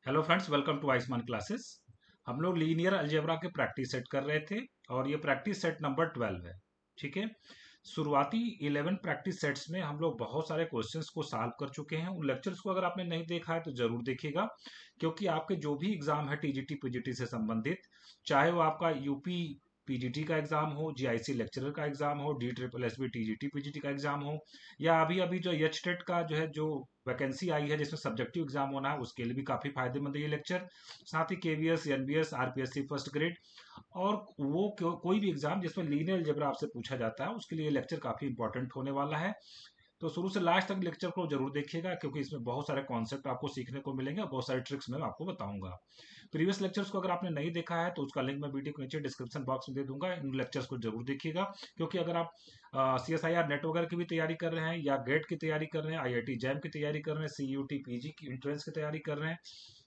Hello friends, welcome to Iceman classes. हम लोग linear algebra के प्रैक्टिस सेट कर रहे थे और ये प्रैक्टिस सेट नंबर 12 है। ठीक है। शुरुआती 11 प्रैक्टिस सेट्स में हम लोग बहुत सारे क्वेश्चंस को सॉल्व कर चुके हैं। उन लेक्चर्स को अगर आपने नहीं देखा है तो जरूर देखिएगा, क्योंकि आपके जो भी एग्जाम है टीजीटी पीजीटी से संबंधित, चाहे वो आपका यूपी पीजीटी का एग्जाम हो, जीआईसी लेक्चरर का एग्जाम हो, D triple S B TGT PGT का एग्जाम हो, या अभी अभी जो एच टेट का जो वैकेंसी आई है जिसमें सब्जेक्टिव एग्जाम होना है, उसके लिए भी काफी फायदेमंद है ये लेक्चर। साथ ही KVS, NBS, RPSC first grade और वो कोई भी एग्जाम जिसमें लीनियर अलजेब्रा आपसे पूछा जाता है, उसके लिए लेक्चर काफी इंपॉर्टेंट होने वाला है। तो शुरू से लास्ट तक लेक्चर को जरूर देखिएगा, क्योंकि इसमें बहुत सारे कॉन्सेप्ट आपको सीखने को मिलेंगे और बहुत सारे ट्रिक्स मैं आपको बताऊंगा। प्रीवियस लेक्चर्स को अगर आपने नहीं देखा है तो उसका लिंक मैं वीडियो के नीचे डिस्क्रिप्शन बॉक्स में दे दूंगा। इन लेक्चर्स को जरूर देखिएगा, क्योंकि अगर आप CSIR नेट वगैरह की भी तैयारी कर रहे हैं, या गेट की तैयारी कर रहे हैं, IIT जैम की तैयारी कर रहे हैं, CUT PG की एंट्रेंस की तैयारी कर रहे हैं,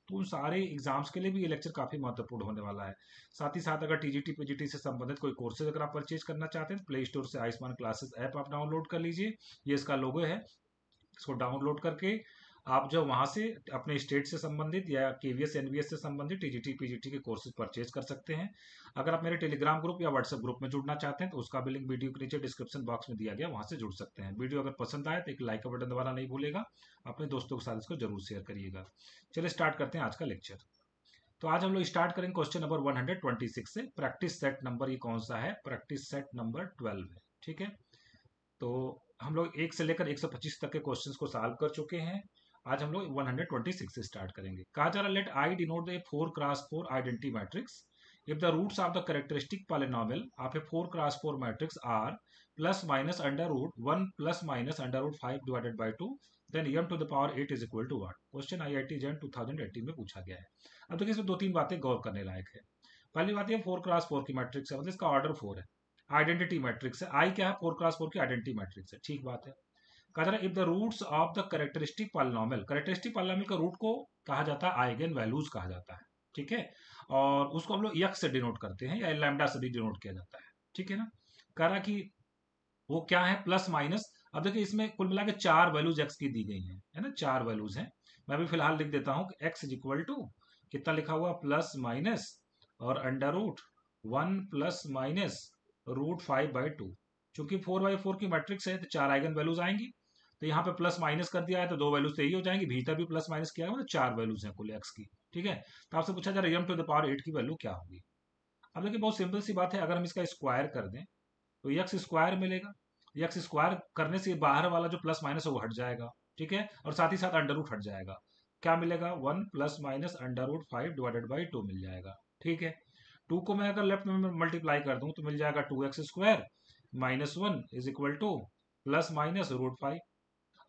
तो उन सारे एग्जाम्स के लिए भी ये लेक्चर काफी महत्वपूर्ण होने वाला है। साथ ही साथ अगर टीजीटी पीजीटी से संबंधित कोई कोर्सेज अगर आप परचेज करना चाहते हैं तो प्ले स्टोर से आयुष्मान क्लासेस ऐप आप डाउनलोड कर लीजिए। ये इसका लोगो है। इसको डाउनलोड करके आप जो वहां से अपने स्टेट से संबंधित या केवीएस एनवीएस से संबंधित टीजीटी पीजीटी के कोर्सेज परचेज कर सकते हैं। अगर आप मेरे टेलीग्राम ग्रुप या व्हाट्सएप ग्रुप में जुड़ना चाहते हैं तो उसका भी लिंक वीडियो के नीचे डिस्क्रिप्शन बॉक्स में दिया गया, वहां से जुड़ सकते हैं। वीडियो अगर पसंद आए तो एक लाइक का बटन दबाना नहीं भूलेगा। अपने दोस्तों के साथ इसको जरूर शेयर करिएगा। चलिए स्टार्ट करते हैं आज का लेक्चर। तो आज हम लोग स्टार्ट करेंगे क्वेश्चन नंबर 126 से। प्रैक्टिस सेट नंबर ये कौन सा है? प्रैक्टिस सेट नंबर 12 है। ठीक है। तो हम लोग 1 से लेकर 125 तक के क्वेश्चंस को सॉल्व कर चुके हैं। आज हम लोग 126 से स्टार्ट करेंगे। कहा जा रहा, let I denote the 4x4 identity matrix if the roots of the characteristic polynomial of a 4x4 matrix are plus minus under root 1 plus minus under root 5 divided by 2, then m to the power 8 is equal to what? Question IIT Jain 2018 में पूछा गया है। अब देखिए, इसमें दो तीन बातें गौर करने लायक है। पहली बात, ये 4x4 की मैट्रिक्स है, मतलब इसका ऑर्डर 4 है। आइडेंटिटी मैट्रिक्स है। आई क्या है? 4x4 की आइडेंटिटी मैट्रिक्स है। ठीक बात है। कहा जा रहा है, if the roots of the characteristic polynomial, characteristic polynomial का रूट को कहा जाता है आइगन वैल्यूज कहा जाता है। ठीक है। और उसको हम लोग यक्स से डिनोट करते हैं या लैम्डा से भी डिनोट किया जाता है। ठीक है ना। कह रहा कि वो क्या है? Plus minus. अब देखिए, इसमें कुल मिला के 4 वैल्यूज एक्स की दी गई हैं, है ना। 4 वैल्यूज हैं। मैं भी फिलहाल लिख देता हूं कि एक्स इज इक्वल टू कितना लिखा हुआ? प्लस माइनस और under root 1 plus minus root 5/2। चूंकि 4/4 की मैट्रिक्स है तो 4 आइगन वैल्यूज आएंगी। तो यहाँ पे प्लस माइनस कर दिया है तो 2 वैल्यूज तो यही हो जाएंगी। भीतर भी प्लस माइनस किया है, मतलब 4 वैल्यूज हैं कुल एक्स की। ठीक है। तो आपसे पूछा जा रहा है m टू द पावर 8 की वैल्यू क्या होगी। अब देखिए, बहुत सिंपल सी बात है। अगर हम इसका स्क्वायर कर दें तो एक्स स्क्वायर मिलेगा। एक्स स्क्वायर करने से बाहर वाला जो प्लस माइनस है वो हट जाएगा। ठीक है। और साथ ही साथ अंडर रूट हट जाएगा। क्या मिलेगा? 1 plus minus under root 5 divided by 2 मिल जाएगा। ठीक है। 2 को मैं अगर लेफ्ट में मल्टीप्लाई कर दूं तो मिल जाएगा 2x square minus 1 is equal to plus minus root 5।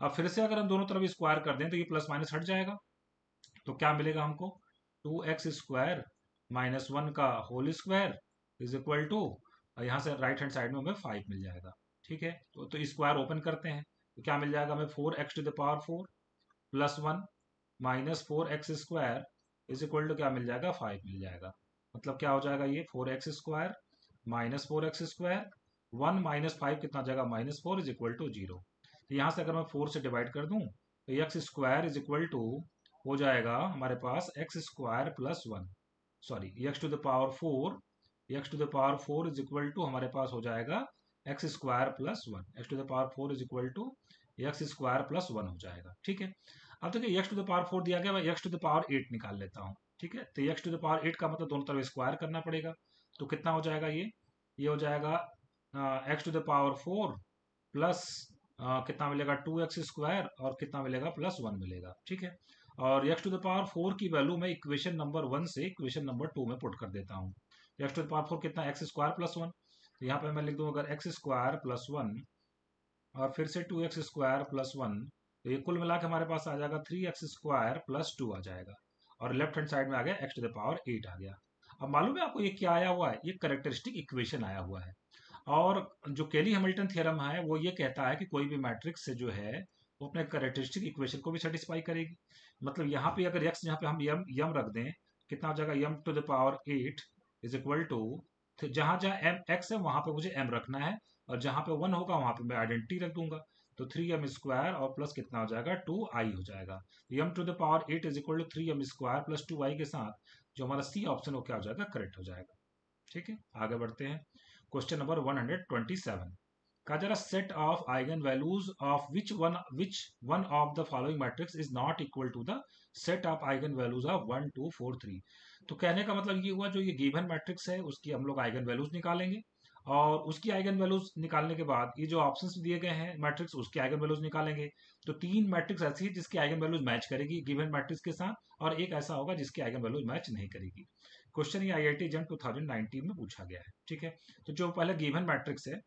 अब फिर से अगर हम दोनों तरफ स्क्वायर कर दें तो ये प्लस माइनस हट जाएगा। तो क्या मिलेगा हमको? 2x स्क्वायर माइनस 1 का whole square is equal to, यहाँ से राइट हैंड साइड में हमें 5 मिल जाएगा। ठीक है। तो स्क्वायर ओपन करते हैं तो क्या मिल जाएगा हमें? 4x to the power 4 plus 1 minus 4x square is equal to क्या मिल जाएगा? 5 मिल जाएगा। मतलब क्या हो जाएगा ये? 4x square minus 4x square 1 minus 5 कितना जाएगा? -4 इज इक्वल टू 0। तो यहाँ से अगर मैं 4 से डिवाइड कर दूं तो x square is equal to हो जाएगा हमारे पास x square plus 1, sorry x to the power 4, x to the power 4 is equal to हमारे पास हो जाएगा x square plus 1। X to the power 4 is equal to x square plus 1 हो जाएगा। ठीक है। अब देखिए, एक्स टू द पावर 4 दिया गया, मैं एक्स टू द पावर 8 निकाल लेता हूँ। ठीक है। तो एक्स टू द पावर 8 का मतलब दोनों तरफ स्क्वायर करना पड़ेगा। तो कितना हो जाएगा ये हो जाएगा x to the power 4 plus कितना मिलेगा? 2x स्क्वायर और कितना मिलेगा? प्लस 1 मिलेगा। ठीक है। और एक्स टू द पावर 4 की वैल्यू मैं इक्वेशन नंबर 1 से इक्वेशन नंबर 2 में पुट कर देता हूँ। एक्स टू द पावर 4 कितना? X square plus 1। तो यहाँ पे मैं लिख दूँ अगर एक्स स्क्वायर प्लस 1 और फिर से 2x स्क्वायर प्लस 1, तो ये कुल मिला के हमारे पास आ जाएगा 3x स्क्वायर प्लस 2 आ जाएगा। और लेफ्ट हैंड साइड में आ गया एक्स टू द पावर 8 आ गया। अब मालूम है आपको ये क्या आया हुआ है? ये कैरेक्टरिस्टिक इक्वेशन आया हुआ है। और जो केली हैमिल्टन थ्योरम है वो ये कहता है कि कोई भी मैट्रिक्स से जो है वो अपने कैरेक्टरिस्टिक इक्वेशन को भी सेटिस्फाई करेगी। मतलब यहाँ पे अगर x यहाँ पे हम यम रख दें, कितना हो जाएगा? m to the power 8 is equal to, जहां जहां m x है वहां पे मुझे m रखना है, और जहां पे 1 होगा वहां पे मैं आइडेंटिटी रख दूंगा। तो 3m² और प्लस कितना हो जाएगा 2i हो जाएगा। m to the power 8 is equal to 3m² plus 2i के साथ जो हमारा सी ऑप्शन हो क्या हो जाएगा, करेक्ट हो जाएगा। ठीक है, आगे बढ़ते हैं। क्वेश्चन नंबर 127 का जरा set of eigen values of which one of the following matrix is not equal to the set of eigen values of 1 2 4 3। तो कहने का मतलब ये हुआ जो ये गिवन मैट्रिक्स है उसकी हम लोग आइगन वैल्यूज निकालेंगे और उसकी आइगन वैल्यूज निकालने के बाद ये जो ऑप्शंस दिए गए हैं मैट्रिक्स उसकी आइगन वैल्यूज निकालेंगे। तो 3 मैट्रिक्स ऐसी है जिसकी आइगन वैल्यूज मैच करेगी गिवन मैट्रिक्स के साथ और एक ऐसा होगा जिसकी आइगन वैल्यूज मैच नहीं करेगी। क्वेश्चन ये IIT जम 2019 में पूछा गया है। ठीक है, तो जो पहले गिवन मैट्रिक्स है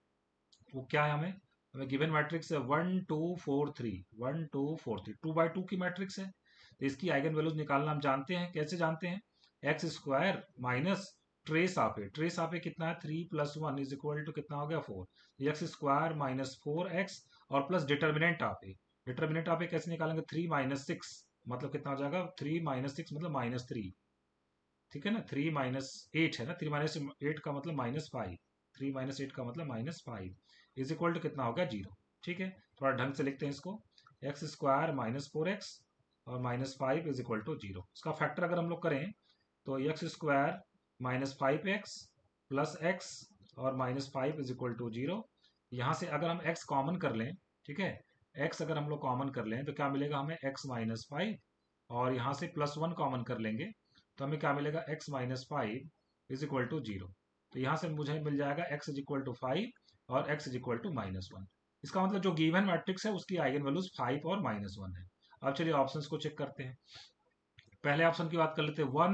वो क्या है, हमें गिवन मैट्रिक्स है 1 2 4 3 1 2 4 3 2 बाई 2 की मैट्रिक्स है। तो इसकी आइगन वैल्यूज निकालना हम जानते हैं, कैसे जानते हैं, x² minus trace of A कितना है 3 + 1 इज इक्वल टू कितना हो गया 4, x² माइनस 4x और प्लस डिटर्मिनेंट ऑफ ए कैसे निकालेंगे 3 - 6 मतलब कितना हो जाएगा 3 - 6 मतलब -3। ठीक है ना, 3 - 8 है ना, 3 - 8 का मतलब -5, 3 - 8 का मतलब -5 इज इक्वल टू कितना होगा 0। ठीक है, थोड़ा ढंग से लिखते हैं इसको, x² माइनस 4x और -5 इज इक्वल टू 0। इसका फैक्टर अगर हम लोग करें तो x² minus 5x plus x और -5 इज इक्वल टू 0। यहाँ से अगर हम x कॉमन कर लें, ठीक है, x अगर हम लोग कॉमन कर लें तो क्या मिलेगा हमें x - 5 और यहाँ से +1 कॉमन कर लेंगे तो हमें क्या मिलेगा x - 5 इज इक्वल टू 0। तो यहाँ से मुझे मिल जाएगा x इज इक्वल टू 5 और x इज इक्वल टू -1। इसका मतलब जो गिवन मैट्रिक्स है उसकी आइगन वैल्यूज 5 और -1 है। अब चलिए ऑप्शंस को चेक करते हैं। पहले ऑप्शन की बात कर लेते हैं 1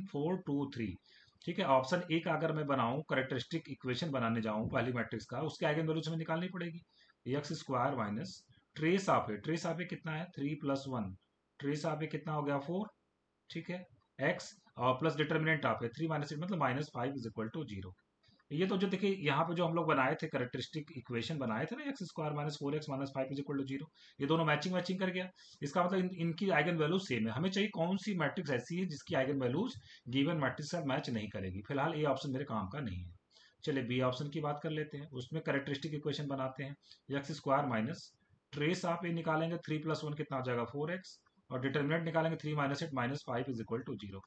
4 2 3। ठीक है, ऑप्शन ए का अगर मैं बनाऊं करेक्टरिस्टिक इक्वेशन बनाने जाऊं पहली मैट्रिक्स का, उसकी आइगन वैल्यूज हमें निकालनी पड़ेगी। x² minus trace of A कितना है 3 + 1, ट्रेस ऑफ ए कितना हो गया 4। ठीक है, x और प्लस डिटर्मिनेंट ऑफ ए 3 - 6 मतलब -5 इज इक्वल टू 0। ये तो जो देखिए यहाँ पे जो हम लोग बनाए थे करेक्टरिस्टिक इक्वेशन बनाए थे ना x² minus 4x minus 5 is equal to 0, ये दोनों मैचिंग कर गया। इसका मतलब इनकी आइगन वैल्यूज सेम है। हमें चाहिए कौन सी मैट्रिक्स ऐसी है जिसकी आइगन वैल्यूज गिवन मैट्रिक्स से मैच नहीं करेगी। फिलहाल ये ऑप्शन मेरे काम का नहीं है। चलिए बी ऑप्शन की बात कर लेते हैं, उसमें करेक्टरिस्टिक इक्वेशन बनाते हैं। x² माइनस ट्रेस ऑफ ए निकालेंगे 3 + 1 कितना हो जाएगा 4x और डिटर्मिनेंट निकालेंगे 3 - 8 -5 इज इक्वल टू 0।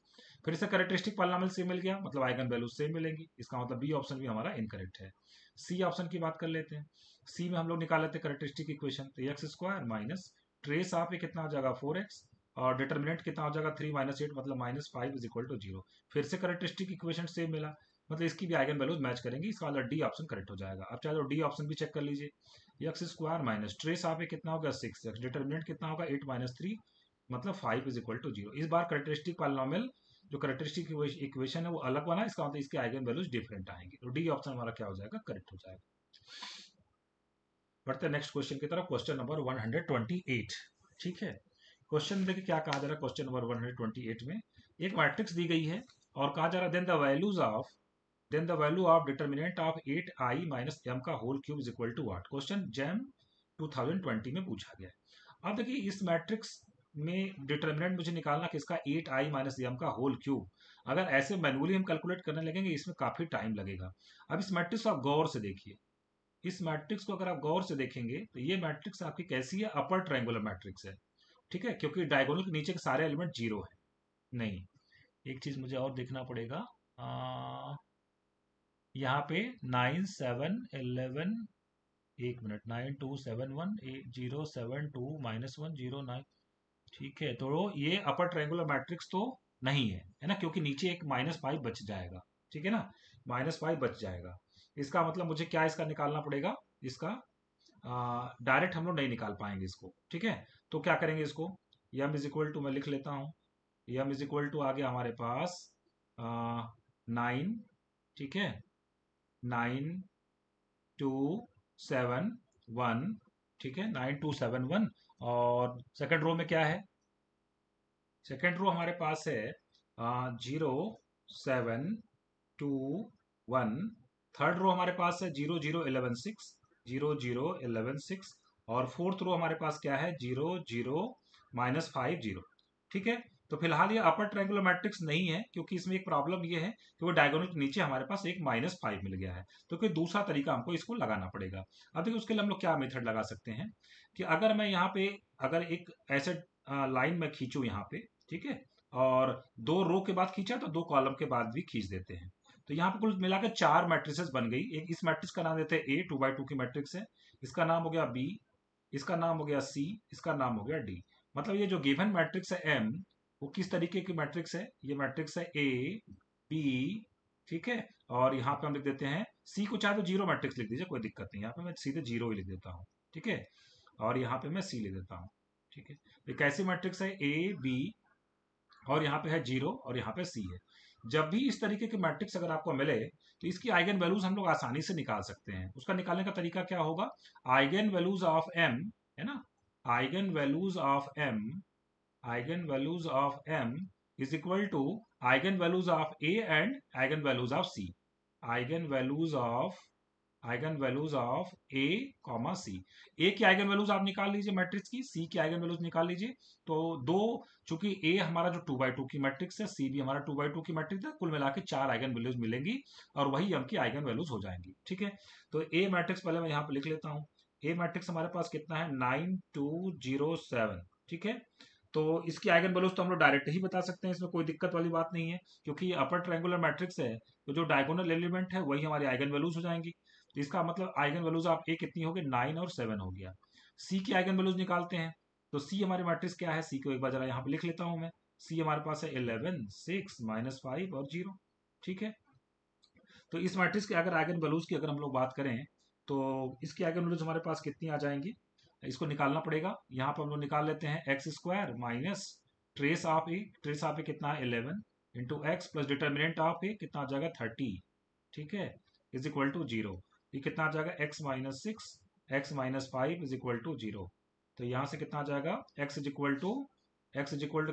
फिर से करेक्टरिस्टिक पॉलिनोमियल सेम मिल गया मतलब आइगन वैल्यूज सेम मिलेंगी। इसका मतलब बी ऑप्शन भी हमारा इनकरेक्ट है। सी ऑप्शन की बात कर लेते हैं। सी में हम लोग निकाल लेते हैं करेक्टरिस्टिक इक्वेशन, तो x² minus trace of A कितना हो जाएगा 4x और डिटर्मिनेंट कितना हो जाएगा 3 - 8 मतलब -5 इज इक्वल टू 0। फिर से करेक्टरिस्टिक इक्वेशन सेम मिला मतलब इसकी भी आइगन वैल्यूज मैच करेंगी। इसका मतलब डी ऑप्शन करेक्ट हो जाएगा। अब चाहे तो डी ऑप्शन भी चेक कर लीजिए। x² minus trace of A कितना होगा 6x, डिटर्मिनेंट कितना होगा 8 - 3 मतलब 5 इज इक्वल टू 0। इस बार करेक्टरिस्टिक पॉलिनोमियल जो करेक्टरिस्टिक इक्वेशन है वो अलग बना, इसका मतलब इसके आइगन वैल्यूज डिफरेंट आएंगे। तो डी ऑप्शन हमारा क्या हो जाएगा, करेक्ट हो जाएगा। बढ़ते हैं नेक्स्ट क्वेश्चन की तरफ, क्वेश्चन नंबर 128। ठीक है, क्वेश्चन देखिए क्या कहा जा रहा है। क्वेश्चन नंबर 128 में एक मैट्रिक्स दी गई है और कहा जा रहा है then the value of determinant of 8i minus m का whole cube is equal to what. Question JAM 2020 में पूछा गया है। अब देखिए इस मैट्रिक्स में डिटर्मिनेंट मुझे निकालना किसका 8i माइनस m का होल क्यूब। अगर ऐसे मैनुअली हम कैलकुलेट करने लगेंगे इसमें काफी टाइम लगेगा। अब इस मैट्रिक्स को आप गौर से देखिए, इस मैट्रिक्स को अगर आप गौर से देखेंगे तो ये मैट्रिक्स आपकी कैसी है, अपर ट्रायंगुलर मैट्रिक्स है। ठीक है, क्योंकि डायगोनल के नीचे के सारे एलिमेंट 0 है। नहीं, एक चीज मुझे और देखना पड़ेगा, यहाँ पे 9 7 11 एक मिनट 9 2 7 1 0 7 2 -1 0 9। ठीक है, तो ये अपर ट्रायंगुलर मैट्रिक्स तो नहीं है ना, क्योंकि नीचे एक -5 बच जाएगा। ठीक है ना, -5 बच जाएगा। इसका मतलब मुझे क्या इसका निकालना पड़ेगा, इसका डायरेक्ट हम लोग नहीं निकाल पाएंगे इसको। ठीक है, तो क्या करेंगे इसको, m इज इक्वल टू मैं लिख लेता हूँ, m इज इक्वल टू आ गया हमारे पास 9। ठीक है, 9 2 7 1। ठीक है, 9 2 7 1 और सेकंड रो में क्या है, सेकंड रो हमारे पास है 0 7 2 1। थर्ड रो हमारे पास है 0 0 11 6 0 0 11 6 और फोर्थ रो हमारे पास क्या है 0 0 -5 0। ठीक है, तो फिलहाल ये अपर ट्रायंगुलर मैट्रिक्स नहीं है, क्योंकि इसमें एक प्रॉब्लम ये है कि वो डायगोनल के नीचे हमारे पास एक -5 मिल गया है। तो कोई दूसरा तरीका हमको इसको लगाना पड़ेगा। अब देखिए उसके लिए हम लोग क्या मेथड लगा सकते हैं कि अगर मैं यहाँ पे अगर एक ऐसे लाइन में खींचू यहाँ पे, ठीक है, और 2 रो के बाद खींचा तो 2 कॉलम के बाद भी खींच देते हैं। तो यहाँ पे कुल मिलाकर 4 मैट्रिसेस बन गई। एक इस मैट्रिक्स का नाम देते हैं A, 2x2 की मैट्रिक्स है। इसका नाम हो गया B, इसका नाम हो गया C, इसका नाम हो गया D। मतलब ये जो गिवन मैट्रिक्स है M, वो किस तरीके की मैट्रिक्स है? ये मैट्रिक्स है A, B, ठीक है, और यहाँ पे हम लिख देते हैं C को, चाहे तो जीरो मैट्रिक्स लिख दीजिए, कोई दिक्कत नहीं। यहाँ पे मैं सीधे जीरो ही लिख देता हूँ, ठीक है, और यहाँ पे मैं C लिख देता हूँ, ठीक है। एक ऐसी मैट्रिक्स है A, B, और यहाँ पे है जीरो और यहाँ पे C है। जब भी इस तरीके की मैट्रिक्स अगर आपको मिले तो इसकी आइगन वैल्यूज हम लोग आसानी से निकाल सकते हैं। उसका निकालने का तरीका क्या होगा? आइगन वैल्यूज ऑफ M, है ना, eigen values of M, eigen values of M is equal to eigen values of A and eigen values of C। Eigen values of A comma C। A की eigen values आप निकाल लीजिए matrix की, C की eigen values निकाल लीजिए। तो दो, चूंकि A हमारा जो 2x2 की मैट्रिक्स है, C भी हमारा 2x2 की मैट्रिक्स है, कुल मिला के 4 आइगन वैल्यूज मिलेंगी और वही M की आइगन वैल्यूज हो जाएंगी, ठीक है। तो A मैट्रिक्स पहले मैं यहाँ पे लिख लेता हूँ। A मैट्रिक्स हमारे पास कितना है? 9207, ठीक है। तो इसकी आइगन वैल्यूज तो हम लोग डायरेक्ट ही बता सकते हैं, इसमें कोई दिक्कत वाली बात नहीं है, क्योंकि ये अपर ट्रायंगुलर मैट्रिक्स है, तो जो डायगोनल एलिमेंट है वही हमारी आइगन वैल्यूज हो जाएंगी। तो इसका मतलब आइगन वैल्यूज आप ए कितनी हो गई? 9 और 7 हो गया। सी की आइगन वैल्यूज निकालते हैं। तो सी हमारे मैट्रिक्स क्या है? सी को एक बार जरा यहाँ पे लिख लेता हूं मैं। सी हमारे पास है 11, 6, -5 और 0, ठीक है। तो इस मैट्रिक्स के अगर आइगन वैल्यूज की अगर हम लोग बात करें तो इसकी आइगन वैल्यूज हमारे पास कितनी आ जाएंगी? इसको निकालना पड़ेगा। यहाँ पर हम लोग निकाल लेते हैं x square minus trace of A, trace of A कितना है? 11 into x plus determinant of A कितना आ जाएगा? 30, ठीक है, इज इक्वल टू 0। ये कितना आ जाएगा? X minus 6, x minus 5 is equal to 0। तो यहाँ से कितना आ जाएगा? एक्स इज इक्वल टू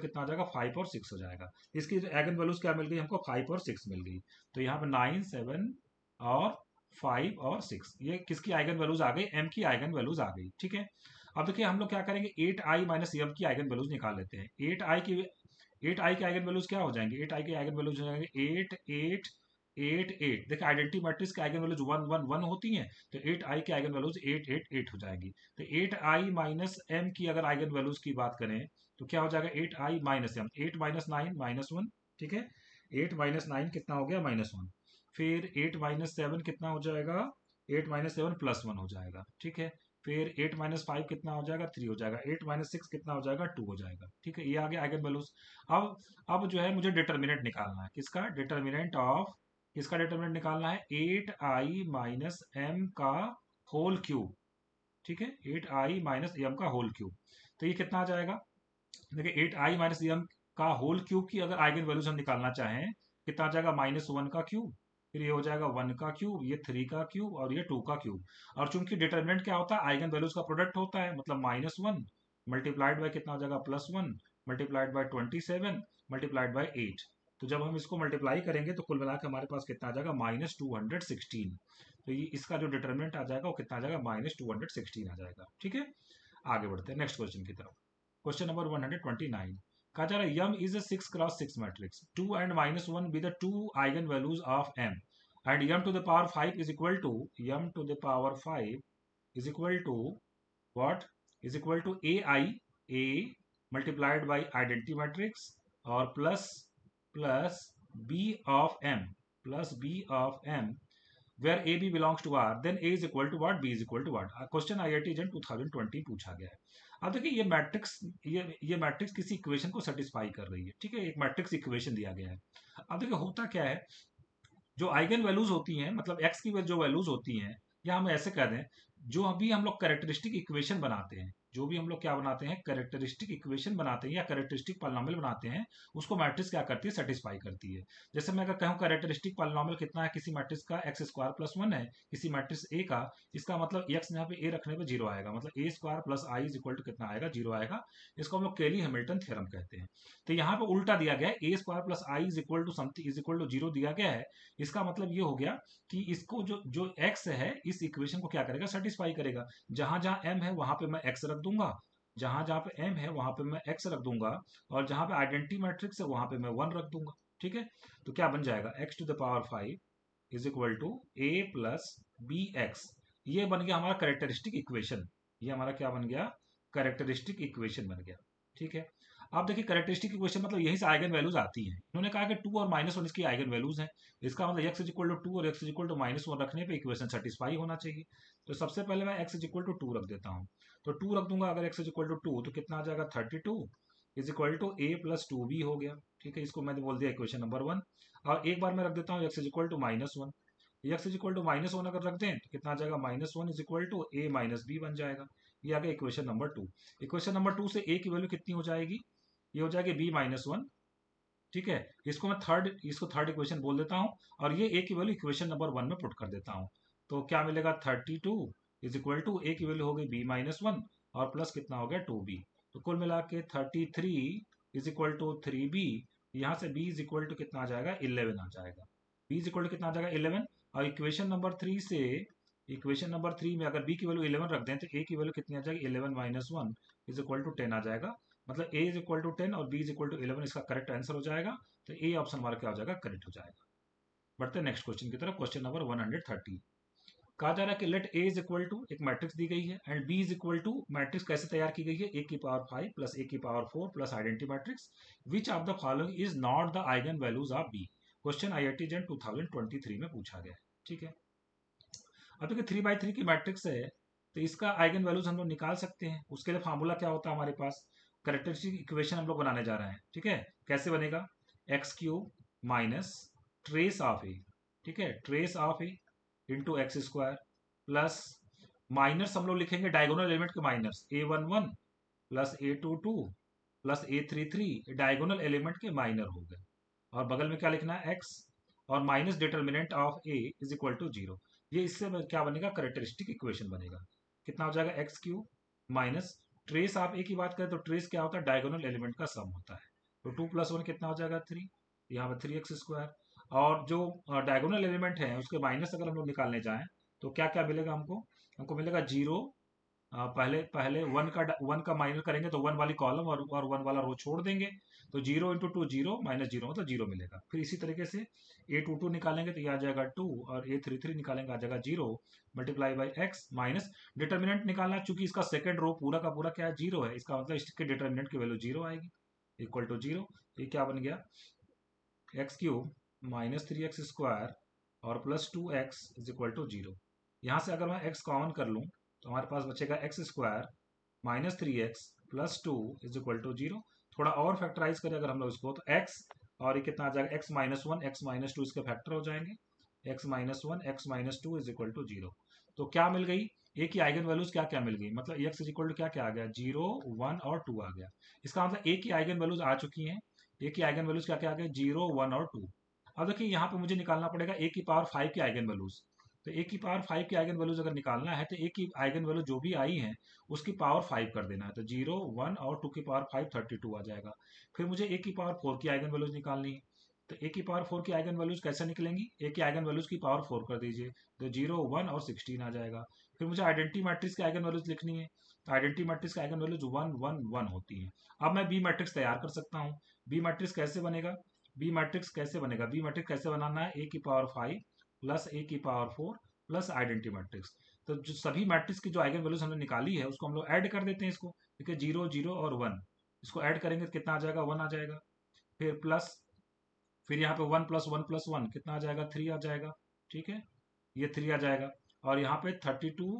कितना आ जाएगा? 5 और 6 हो जाएगा। इसकी आइगन वैल्यूज क्या मिल गई हमको? 5 और 6 मिल गई। तो यहाँ पे 9, 7 और 5 और 6, ये किसकी आइगन वैल्यूज आ गई? एम की आइगन वैल्यूज आ गई, ठीक है। अब देखिए हम लोग क्या करेंगे, 8i माइनस एम की आइगन वैल्यूज निकाल लेते हैं। 8i की आइगन वैल्यूज क्या हो जाएंगे? 8i की आइगन वैल्यूज हो जाएंगे 8, 8, 8, 8। देखिए आइडेंटिटी मैट्रिक्स की आइगन वैल्यूज 1, 1, 1 होती हैं, तो 8i की आइगन वैल्यूज 8, 8, 8 हो जाएगी। तो 8i माइनस एम की अगर आइगन वैल्यूज की बात करें तो क्या हो जाएगा? 8i माइनस एम, 8 माइनस 9 -1, ठीक है। 8 माइनस 9 कितना हो गया? -1। फिर 8 माइनस 7 कितना हो जाएगा? 8 माइनस 7 +1 हो जाएगा, ठीक है। फिर 8 माइनस 5 कितना हो जाएगा? 3 हो जाएगा। 8 माइनस 6 कितना हो जाएगा? 2 हो जाएगा, ठीक है। ये आ गया आइगन वैल्यूज। अब जो है मुझे डिटर्मिनेंट निकालना है। किसका डिटर्मिनेंट निकालना है? 8i माइनस एम का होल क्यूब, ठीक है, 8i माइनस एम का होल क्यूब। तो ये कितना आ जाएगा? देखिए 8i माइनस एम का होल क्यूब की अगर आइगन वैल्यूज हम निकालना चाहें, कितना आ जाएगा? -1 का क्यूब, फिर ये हो जाएगा 1 का क्यूब, ये 3 का क्यूब और ये 2 का क्यूब। और चूंकि डिटर्मिनेंट क्या होता है? आइगन वैल्यूज का प्रोडक्ट होता है, मतलब -1 मल्टीप्लाइड बाय कितना हो जाएगा? +1 मल्टीप्लाइड बाय 27 मल्टीप्लाइड बाय 8। तो जब हम इसको मल्टीप्लाई करेंगे तो कुल मिलाकर हमारे पास कितना आ जाएगा? -216। तो ये इसका जो डिटर्मिनेंट आ जाएगा वो कितना आ जाएगा? -216 आ जाएगा, ठीक है। आगे बढ़ते हैं नेक्स्ट क्वेश्चन की तरफ। क्वेश्चन नंबर 129 कहा जा रहा है M is a 6x6 matrix. 2 and -1 be the two eigenvalues of M, and M to the power 5 is equal to M to the power 5 is equal to what? Is equal to A multiplied by identity matrix और plus B of M where AB belongs to R, then A is equal to what? B is equal to what? Question IIT जन 2020 पूछा गया है। अब देखिए ये matrix किसी equation को सेटिस्फाई कर रही है, ठीक है। एक मैट्रिक्स इक्वेशन दिया गया है। अब देखिए होता क्या है, जो आइगन वैल्यूज होती हैं, मतलब एक्स की जो वैल्यूज होती हैं, या हम ऐसे कह दें, जो अभी हम लोग कैरेक्टरिस्टिक इक्वेशन बनाते हैं, जो भी हम लोग क्या बनाते हैं? कैरेक्टरिस्टिक इक्वेशन बनाते हैं या कैरेक्टरिस्टिक पॉलिनोमियल बनाते हैं, उसको मैट्रिक्स क्या करती है? सेटिस्फाई करती है। जैसे मैं अगर कहूँ कैरेक्टरिस्टिक पॉलिनोमियल कितना है किसी मैट्रिक्स का? एक्स स्क्वायर प्लस 1 है किसी मैट्रिक्स ए का, इसका मतलब एक्स यहाँ पे ए रखने पे 0 आएगा, मतलब A square plus I is equal to कितना आएगा? 0 आएगा। इसको हम लोग केली हैमिल्टन थ्योरम कहते हैं। तो यहाँ पे उल्टा दिया गया है, A square plus I is equal to something is equal to 0 दिया गया है। इसका मतलब ये हो गया कि इसको जो x है इस इक्वेशन को क्या करेगा? सेटिस्फाई करेगा। जहां जहां m है वहां पे मैं x रख दूंगा जहां जहां पे m है वहां पे मैं x रख दूंगा, और जहां पे आइडेंटिटी मैट्रिक्स है वहां पे मैं 1 रख दूंगा। ठीक है, तो क्या बन जाएगा, x to the power 5 is equal to a plus b x. ये बन गया हमारा कैरेक्टरिस्टिक इक्वेशन। ये हमारा क्या बन गया, कैरेक्टरिस्टिक इक्वेशन बन गया। ठीक है, आप देखिए कैरेक्टरिस्टिक इक्वेशन मतलब यही से आइगन वैल्यूज आती हैं। इन्होंने कहा कि 2 और -1 इसकी आइगन वैल्यूज हैं। इसका मतलब x इज इक्वल टू 2 और x इज इक्वल टू -1 रखने पे इक्वेशन सेटिस्फाई होना चाहिए। तो सबसे पहले मैं x इज इक्वल टू 2 रख देता हूँ। तो 2 रख दूंगा अगर x इज इक्वल टू 2, तो कितना आ जाएगा 32 is equal to a plus 2b हो गया। ठीक है, इसको मैंने बोल दिया इक्वेशन नंबर 1। और एक बार मैं रख देता हूँ x is equal to -1। x is equal to -1 अगर रख दें तो कितना आ जाएगा, -1 is equal to a minus b बन जाएगा। ये आ गया इक्वेशन नंबर 2। इक्वेशन नंबर 2 से a की वैल्यू कितनी हो जाएगी, ये हो जाएगी b-1। ठीक है, इसको थर्ड इक्वेशन बोल देता हूँ, और ये a की वैल्यू इक्वेशन नंबर 1 में पुट कर देता हूँ। तो क्या मिलेगा, 32 इज इक्वल टू a की वैल्यू हो गई b-1 और प्लस कितना हो गया 2b। तो कुल मिला के 33 इज इक्वल टू 3b। यहाँ से b इज इक्वल टू कितना आ जाएगा, 11 आ जाएगा। b इज इक्वल टू कितना आ जाएगा, 11। और इक्वेशन नंबर 3 में अगर b की वैल्यू 11 रख दें तो a की वैल्यू कितनी आ जाएगी, 11-1 इज इक्वल टू 10 आ जाएगा। मतलब a इज इक्वल टू 10 और b इज इक्वल टू 11 इसका करेक्ट आंसर हो जाएगा। तो ए ऑप्शन हमारा क्या हो जाएगा, करेक्ट हो जाएगा। बढ़ते हैं नेक्स्ट क्वेश्चन की तरफ। Question number 130। कहा जा रहा है कि let A is equal to, एक मैट्रिक्स दी गई है, and B is equal to, matrix कैसे तैयार की गई है, ए की पावर 5 प्लस ए की power 4 plus identity matrix. Which of the following is not the eigen values of B. Question IIT जेन 2023 में पूछा गया है। ठीक है, अब देखिए 3x3 की मैट्रिक्स है, तो इसका आइगन वैल्यूज हम लोग निकाल सकते हैं। उसके लिए फार्मूला क्या होता है हमारे पास, कैरेक्टरिस्टिक इक्वेशन हम लोग बनाने जा रहे हैं। ठीक है, कैसे बनेगा, x³ माइनस ट्रेस ऑफ ए, ठीक है, trace of A into x² plus minus हम लोग लिखेंगे डायगोनल एलिमेंट के minus, a11 plus a22 plus a33 diagonal element के माइनर हो गए। और बगल में क्या लिखना है, x, और minus determinant of a is equal to 0। ये इससे क्या बनेगा, कैरेक्टरिस्टिक इक्वेशन बनेगा। कितना हो जाएगा, x³ minus trace of a की बात करें तो ट्रेस क्या होता है, डायगोनल एलिमेंट का सम होता है। तो 2 + 1 कितना हो जाएगा, 3। यहाँ पर 3x²। और जो डायगोनल एलिमेंट है उसके माइनस अगर हम लोग निकालने जाएं तो क्या क्या मिलेगा हमको, हमको मिलेगा 0। पहले पहले 1 का माइनस करेंगे तो 1 वाली कॉलम और 1 वाला रो छोड़ देंगे। तो 0 इंटू 2 0 माइनस 0 मतलब 0 मिलेगा। फिर इसी तरीके से a22 निकालेंगे तो ये आ जाएगा 2, और a33 निकालेंगे आ जाएगा 0 multiply by x minus determinant निकालना, चूंकि इसका सेकंड रो पूरा का पूरा क्या है, 0 है, इसका मतलब इसके डिटर्मिनेंट की वैल्यू 0 आएगी, इक्वल टू 0। ये क्या बन गया, x³ माइनस 3x² और plus 2x is equal to 0। यहाँ से अगर मैं x कॉमन कर लूँ तो हमारे पास बचेगा x² minus 3x plus 2 is equal to 0। थोड़ा और फैक्टराइज करें अगर हम लोग इसको, तो x और ये कितना आ जाएगा, x-1 x-2 इसके फैक्टर हो जाएंगे, x-1 x-2 is equal to 0। तो क्या मिल गई, ए की आइगन वैल्यूज क्या क्या मिल गई, मतलब x इज इक्वल टू क्या क्या आ गया, 0 1 और 2 आ गया। इसका मतलब ए की आइगन वैल्यूज आ चुकी हैं। ए की आइगन वैल्यूज क्या क्या आ गए, 0 1 और 2। अब देखिए यहाँ पे मुझे निकालना पड़ेगा ए की पावर 5 की आइगन वैल्यूज। तो ए की पावर 5 की आइगन वैल्यूज अगर निकालना है तो ए की आइगन वैल्यू जो भी आई है उसकी पावर 5 कर देना है। तो 0 1 और 2 की पावर 5 32 आ जाएगा। फिर मुझे ए की पावर 4 की आइगन वैल्यूज निकालनी है। तो ए की पावर 4 की आइगन वैल्यूज कैसे निकलेंगी, ए की आइगन वैल्यूज की पावर 4 कर दीजिए, तो 0 1 और 16 आ जाएगा। फिर मुझे आइडेंटिटी मैट्रिक्स की आइगन वैल्यूज लिखनी है। तो आइडेंटिटी मैट्रिक्स की आइगन वैल्यूज 1 1 1 होती है। अब मैं बी मैट्रिक्स तैयार कर सकता हूँ। बी मैट्रिक्स कैसे बनेगा, बी मैट्रिक्स कैसे बनेगा, बी मैट्रिक्स कैसे बनाना है, ए की पावर 5 प्लस ए की पावर 4 प्लस आइडेंटिटी मैट्रिक्स। तो जो सभी मैट्रिक्स की जो आइगन वैल्यूज हमने निकाली है उसको हम लोग ऐड कर देते हैं इसको, देखिए 0 0 और 1, इसको ऐड करेंगे तो कितना आ जाएगा, 1 आ जाएगा। फिर प्लस, फिर यहाँ पे 1 + 1 + 1 कितना आ जाएगा, 3 आ जाएगा। ठीक है, ये 3 आ जाएगा। और यहाँ पे 32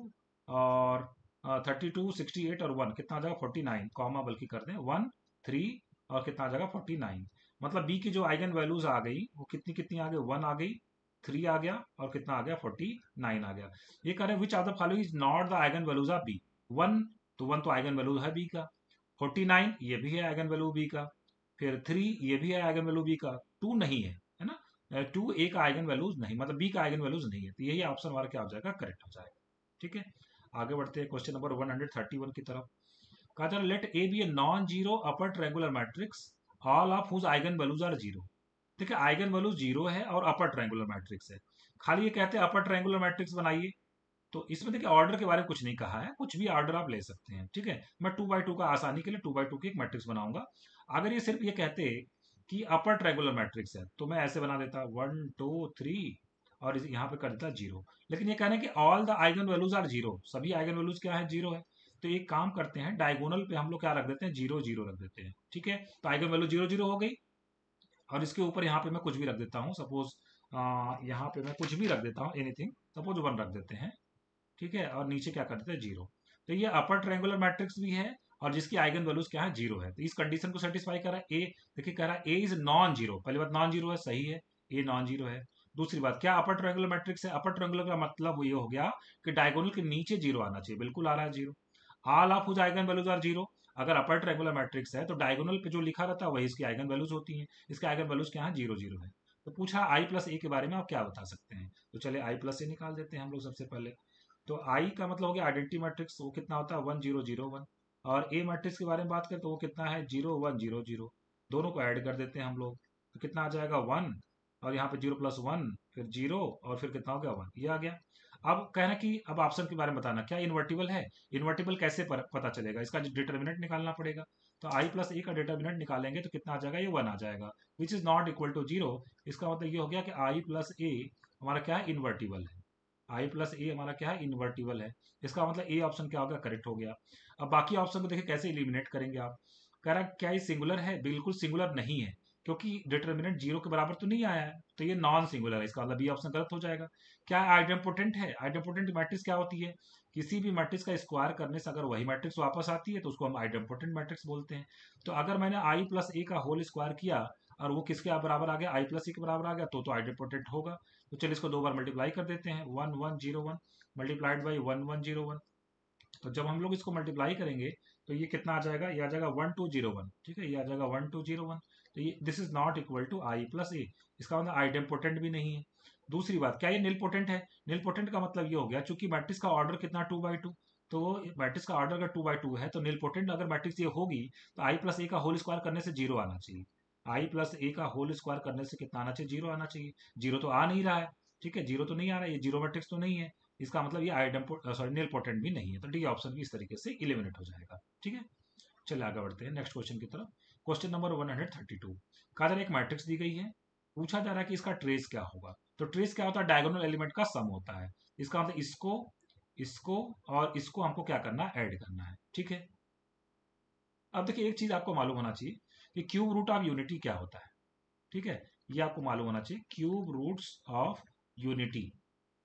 और 32 68 और 1 कितना आ जाएगा, 49, कॉमा बल्कि कर दें 1 3 और कितना आ जाएगा 49। मतलब बी की जो आइगन वैल्यूज आ गई वो कितनी कितनी आ गई, 1 आ गई, 3 आ गया और कितना आ गया, 49 आ गया। ये कह रहे हैं which of the following is not the eigen values of B. 1, तो 1 तो आइगन वैल्यू है बी का, 49 ये भी है आइगन वैल्यू बी का, फिर 3 ये भी है आइगन वैल्यू बी का, 2 नहीं है ना, 2 ए का आइगन वैल्यूज नहीं, मतलब बी का आइगन वैल्यूज नहीं है। तो यही ऑप्शन हमारा क्या हो जाएगा, करेक्ट हो जाएगा। ठीक है, आगे बढ़ते हैं क्वेश्चन नंबर 131 की तरफ। कहा जा रहा let A be a non zero upper triangular matrix all of whose eigen values are zero. देखिए आइगन वैल्यू जीरो है और अपर ट्रायंगुलर मैट्रिक्स है, खाली ये कहते हैं अपर ट्रायंगुलर मैट्रिक्स बनाइए। तो इसमें देखिए ऑर्डर के बारे में कुछ नहीं कहा है, कुछ भी ऑर्डर आप ले सकते हैं, ठीक है। मैं 2x2 का आसानी के लिए 2x2 की एक मैट्रिक्स बनाऊंगा। अगर ये सिर्फ ये कहते कि अपर ट्रायंगुलर मैट्रिक्स है तो मैं ऐसे बना देता 1 2 3 और यहाँ पे कर देता 0। लेकिन ये कहना है कि all the eigen values are 0, सभी आइगन वैल्यूज क्या है, 0 है। तो एक काम करते हैं, डायगोनल पे हम लोग क्या रख देते हैं, 0 0 रख देते हैं, ठीक है। तो आइगन वैल्यू 0 0 हो गई और इसके ऊपर यहाँ पे मैं कुछ भी रख देता हूँ, सपोज यहाँ पे मैं कुछ भी रख देता हूँ, एनीथिंग, सपोज 1 रख देते हैं, ठीक है। और नीचे क्या कर देते हैं, 0। तो ये अपर ट्रायंगुलर मैट्रिक्स भी है और जिसकी आइगन वैल्यूज क्या है, 0 है। तो इस कंडीशन को सेटिस्फाई कर रहा है ए। देखिए कह रहा है ए इज नॉन जीरो, पहली बात नॉन जीरो है, सही है, ए नॉन जीरो है। दूसरी बात क्या अपर ट्रायंगुलर मैट्रिक्स है, अपर ट्रायंगुलर का मतलब ये हो गया कि डायगोनल के नीचे 0 आना चाहिए, बिल्कुल आ रहा है 0। All of whose eigen values are 0। अगर अपर ट्रायंगुलर मैट्रिक्स है तो डायगोनल पे जो लिखा रहता है वही इसकी आइगन वैल्यूज होती हैं, इसके आइगन वैल्यूज क्या है, 0 0 है। तो पूछा आई प्लस ए के बारे में आप क्या बता सकते हैं, तो चले आई प्लस ए निकाल देते हैं हम लोग सबसे पहले। तो आई का मतलब हो गया आइडेंटिटी मैट्रिक्स, वो कितना होता है 1 0 0 1। और ए मैट्रिक्स के बारे में बात करें तो वो कितना है 0 1 0 0। दोनों को ऐड कर देते हैं हम लोग, तो कितना आ जाएगा 1 और यहाँ पे 0 प्लस 1 फिर 0 और फिर कितना हो गया 1, ये आ गया। अब कहना कि अब ऑप्शन के बारे में बताना क्या इन्वर्टिबल है, इन्वर्टिबल कैसे पता चलेगा, इसका डिटर्मिनेंट निकालना पड़ेगा। तो आई प्लस ए का डिटर्मिनेंट निकालेंगे तो कितना आ जाएगा, ये 1 आ जाएगा, which is not equal to 0। इसका मतलब ये हो गया कि आई प्लस ए हमारा क्या है, इन्वर्टिबल है। आई प्लस ए हमारा क्या है, इन्वर्टिबल है। इसका मतलब ए ऑप्शन क्या होगा, करेक्ट हो गया। अब बाकी ऑप्शन को देखिए कैसे इलिमिनेट करेंगे आप। कह रहा क्या ये सिंगुलर है, बिल्कुल सिंगुलर नहीं है, क्योंकि डिटर्मिनेंट 0 के बराबर तो नहीं आया है, तो ये नॉन सिंगुलर है, इसका मतलब बी ऑप्शन गलत हो जाएगा। क्या आइडेम्पोटेंट है, आइडेम्पोटेंट मैट्रिक्स क्या होती है, किसी भी मैट्रिक्स का स्क्वायर करने से अगर वही मैट्रिक्स वापस आती है तो उसको हम आइडेम्पोटेंट मैट्रिक्स बोलते हैं। तो अगर मैंने आई प्लस ए का होल स्क्वायर किया और वो किसके बराबर आ गया, आई प्लस ए के बराबर आ गया, तो आइडेम्पोटेंट होगा। तो चलिए इसको 2 बार मल्टीप्लाई कर देते हैं, 1 1 0 1 मल्टीप्लाइड बाई 1 1 0 1। तो जब हम लोग इसको मल्टीप्लाई करेंगे तो ये कितना आ जाएगा, ये आ जाएगा 1 2 0 1, ठीक है, ये आ जाएगा 1 2 0 1। तो ये this is not equal to I plus A, इसका मतलब आइडेम्पोटेंट भी नहीं है। दूसरी बात क्या ये निलपोटेंट है, निलपोटेंट का मतलब ये हो गया चूंकि मैट्रिक्स का ऑर्डर कितना 2 बाई 2, तो मैट्रिक्स का ऑर्डर अगर 2 बाई 2 है तो निलपोटेंट अगर मैट्रिक्स ये होगी तो आई प्लस ए का होल स्क्वायर करने से 0 आना चाहिए। आई प्लस ए का होल स्क्वायर करने से कितना आना चाहिए, 0 आना चाहिए। 0 तो आ नहीं रहा है, ठीक है, 0 तो नहीं आ रहा है, ये जीरो मैट्रिक्स तो नहीं है, इसका मतलब ये सॉरी निलपोटेंट भी नहीं है। तो डी ऑप्शन भी इस तरीके से इलिमिनेट हो जाएगा, ठीक है। चलिए आगे बढ़ते हैं नेक्स्ट क्वेश्चन की तरफ। क्वेश्चन नंबर 132, कहा जा रहा है एक मैट्रिक्स दी गई है, पूछा जा रहा है कि इसका ट्रेस क्या होगा। तो ट्रेस क्या होता है, डायगोनल एलिमेंट का सम होता है। इसका मतलब इसको इसको और इसको हमको क्या करना है, ऐड करना है, ठीक है। अब देखिए एक चीज आपको मालूम होना चाहिए कि क्यूब रूट ऑफ यूनिटी क्या होता है, ठीक है, ये आपको मालूम होना चाहिए, क्यूब रूट्स ऑफ यूनिटी,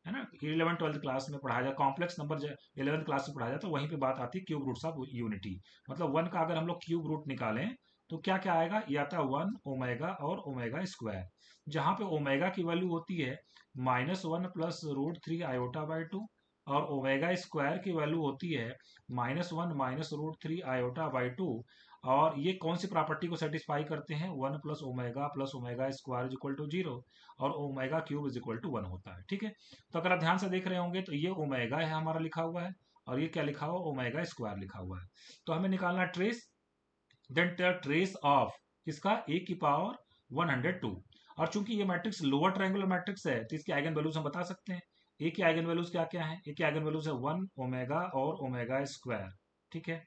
है ना। 11th 12th क्लास में पढ़ाया जाए, कॉम्प्लेक्स नंबर 11th क्लास में पढ़ाया जाए तो वहीं पे बात आती है क्यूब रूट्स ऑफ यूनिटी। मतलब 1 का अगर हम लोग क्यूब रूट निकालें तो क्या क्या आएगा, ये आता है 1 ओमेगा और ओमेगा स्क्वायर, जहां पे ओमेगा की वैल्यू होती है -1 प्लस √3 आयोटा बाई 2 और ओमेगा स्क्वायर की वैल्यू होती है -1 माइनस √3 आयोटा बाई 2। और ये कौन सी प्रॉपर्टी को सेटिस्फाई करते हैं, 1 plus omega square is equal to 0 और omega cube is equal to 1 होता है, ठीक है। तो अगर आप ध्यान से देख रहे होंगे तो ये ओमेगा है हमारा लिखा हुआ है और ये क्या लिखा हुआ, ओमेगा स्क्वायर लिखा हुआ है। तो हमें निकालना ट्रेस, देन ट्रेस ऑफ किसका, ए की पावर 102। और चूंकि ये मैट्रिक्स लोअर ट्रायंगुलर मैट्रिक्स है तो इसकी आइगन वैल्यूज हम बता सकते हैं। ए की आइगन वैल्यूज क्या क्या है, ए की आइगन वैल्यूज है 1 ओमेगा और ओमेगा स्क्वायर, ठीक है।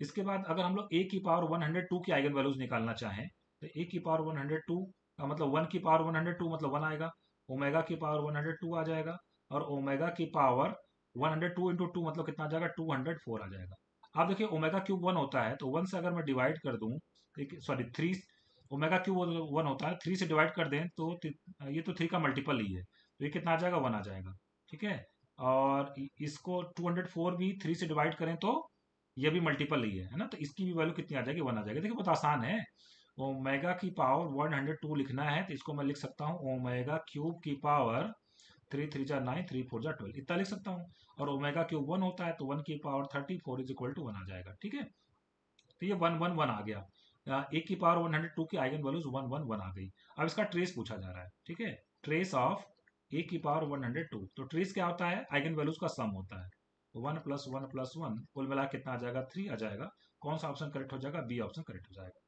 इसके बाद अगर हम लोग ए की पावर 102 की आइगन वैल्यूज निकालना चाहें तो ए की पावर 102 का मतलब 1 की पावर 102 मतलब 1 आएगा, ओमेगा की पावर 102 आ जाएगा और ओमेगा की पावर 102 इंटू 2 मतलब कितना आ जाएगा, 204 आ जाएगा। आप देखिए ओमेगा क्यूब 1 होता है तो 1 से अगर मैं डिवाइड कर दूं, सॉरी 3, ओमेगा क्यूब 1 होता है, 3 से डिवाइड कर दें तो ये तो 3 का मल्टीपल ही है, तो ये कितना आ जाएगा, 1 आ जाएगा, ठीक है। और इसको 204 भी 3 से डिवाइड करें तो ये भी मल्टीपल ही है ना, तो इसकी भी वैल्यू कितनी आ जाएगी, 1 आ जाएगी। देखिए बहुत आसान है, ओमेगा की पावर 102 लिखना है तो इसको मैं लिख सकता हूँ ओमेगा क्यूब की पावर 3 3 जा 9 3 4 जा 12, इतना लिख सकता हूँ। और ओमेगा क्यूब 1 होता है तो 1 की पावर 34 इज इक्वल टू 1 आ जाएगा, ठीक है। तो ये 1 1 1 आ गया, ए की पावर 102 की आइगन वैल्यूज 1 1 1 आ गई। अब इसका ट्रेस पूछा जा रहा है, ठीक है, ट्रेस ऑफ ए की पावर 102। तो ट्रेस क्या होता है, आइगन वैल्यूज का सम होता है, 1 प्लस 1 प्लस 1 कुल मिला कितना आ जाएगा, 3 आ जाएगा। कौन सा ऑप्शन करेक्ट हो जाएगा, बी ऑप्शन करेक्ट हो जाएगा।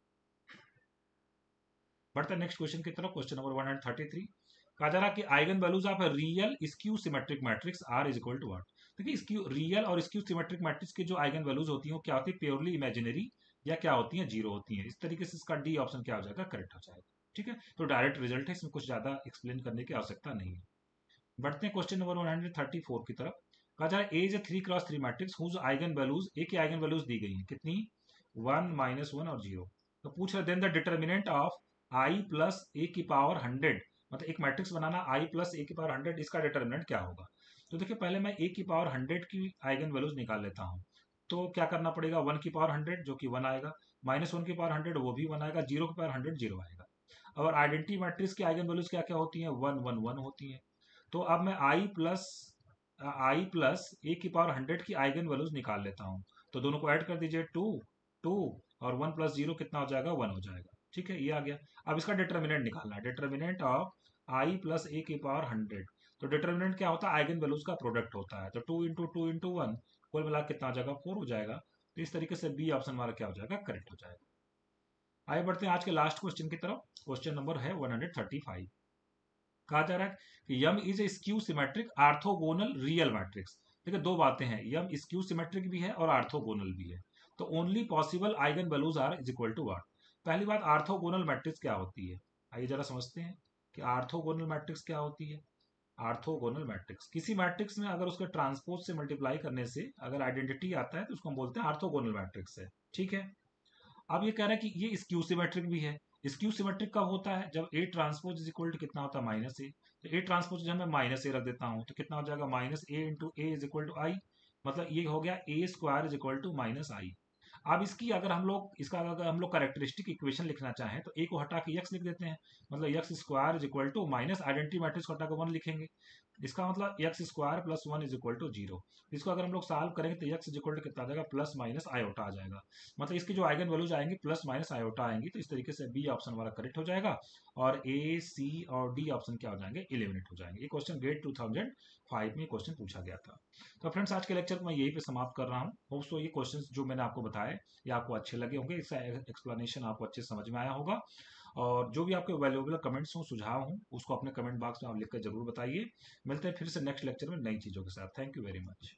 बढ़ते हैं नेक्स्ट क्वेश्चन की तरफ, क्वेश्चन नंबर 133। कहा जा रहा है कि eigen values of real skew symmetric matrix are is equal to what. देखिए स्क्यू रियल और स्क्यू सिमेट्रिक मैट्रिक्स की जो आइगन वैल्यूज होती हैं वो क्या होती है, प्योरली इमेजिनरी या क्या होती हैं, जीरो होती हैं। इस तरीके से इसका डी ऑप्शन क्या हो जाएगा, करेक्ट हो जाएगा। ठीक है, तो डायरेक्ट रिजल्ट है, इसमें कुछ ज्यादा एक्सप्लेन करने की आवश्यकता नहीं है। बढ़ते हैं क्वेश्चन नंबर 134 की तरफ। कहा जा रहा है A is A 3x3 matrix whose eigen values, A की आइगन वैल्यूज दी गई हैं कितनी, 1 -1 और 0। तो पूछ रहे then the determinant of I plus A की पावर 100, मतलब एक matrix banana I plus A की पावर 100, इसका डिटर्मिनेंट क्या होगा। तो देखिए पहले मैं ए की पावर 100 की आइगन वैल्यूज निकाल लेता हूँ। तो क्या करना पड़ेगा, 1 की पावर 100 जो कि 1 आएगा, -1 की पावर 100 वो भी 1 आएगा, 0 की पावर 100 0 आएगा। और आइडेंटिटी मैट्रिक्स की आइगन वैल्यूज क्या क्या होती हैं, 1 1 1 होती हैं। तो अब मैं आई प्लस ए की पावर 100 की आइगन वैल्यूज निकाल लेता हूँ। तो दोनों को ऐड कर दीजिए, 2 2 और 1 + 0 कितना हो जाएगा, 1 हो जाएगा। ठीक है, ये आ गया। अब इसका डिटर्मिनेंट निकालना है, determinant of I plus A की पावर 100। तो डिटर्मिनेंट क्या होता है, आइगन वैल्यूज का प्रोडक्ट होता है। तो 2 × 2 × 1 कुल मिला कितना हो जाएगा, 4 हो जाएगा। तो इस तरीके से बी ऑप्शन हमारा क्या हो जाएगा, करेक्ट हो जाएगा। आगे बढ़ते हैं आज के लास्ट क्वेश्चन की तरफ। क्वेश्चन नंबर है 135। कहा जा रहा है कि यम is a skew symmetric orthogonal real matrix. देखिए दो बातें हैं, यम स्क्यू सिमेट्रिक भी है और आर्थोगोनल भी है। तो only possible eigen values are is equal to what. पहली बात, आर्थोगोनल मैट्रिक्स क्या होती है, आइए जरा समझते हैं कि आर्थोगोनल मैट्रिक्स क्या होती है। आर्थोगोनल मैट्रिक्स, किसी मैट्रिक्स में अगर उसके ट्रांसपोज से मल्टीप्लाई करने से अगर आइडेंटिटी आता है तो उसको हम बोलते हैं आर्थोगोनल मैट्रिक्स है। ठीक है, अब ये कह रहा है कि ये स्क्यू सिमेट्रिक भी है। स्क्यू सिमेट्रिक कब होता है, जब A transpose is equal to कितना होता है, -a। तो ए ट्रांसपोज जब मैं -a रख देता हूँ तो कितना हो जाएगा, -a × a is equal to I. मतलब ये हो गया a² is equal to -i। अब इसकी अगर हम लोग इसका अगर हम लोग कैरेक्टरिस्टिक इक्वेशन लिखना चाहें तो ए को हटा के x लिख देते हैं। मतलब x² is equal to minus identity matrix को हटा के 1 लिखेंगे। इसका मतलब x² + 1 इज इक्वल टू 0। इसको अगर हम लोग सॉल्व करेंगे तो x इज इक्वल टू कितना आ जाएगा, ± आयोटा आ जाएगा। मतलब इसकी जो आइगन वैल्यूज आएंगी ± आयोटा आएंगी। तो इस तरीके से बी ऑप्शन हमारा करेक्ट हो जाएगा और ए सी और डी ऑप्शन क्या हो जाएंगे, एलिमिनेट हो जाएंगे। ये क्वेश्चन ग्रेड 2005 में क्वेश्चन पूछा गया था। तो फ्रेंड्स आज के लेक्चर को मैं यही पे समाप्त कर रहा हूँ। होप सो ये क्वेश्चंस जो मैंने आपको बताए ये आपको अच्छे लगे होंगे, इसका एक्सप्लेनेशन आपको अच्छे समझ में आया होगा। और जो भी आपके वैल्यूएबल कमेंट्स हो, सुझाव हो, उसको अपने कमेंट बॉक्स में आप लिखकर जरूर बताइए। मिलते हैं फिर से नेक्स्ट लेक्चर में नई चीज़ों के साथ। Thank you very much.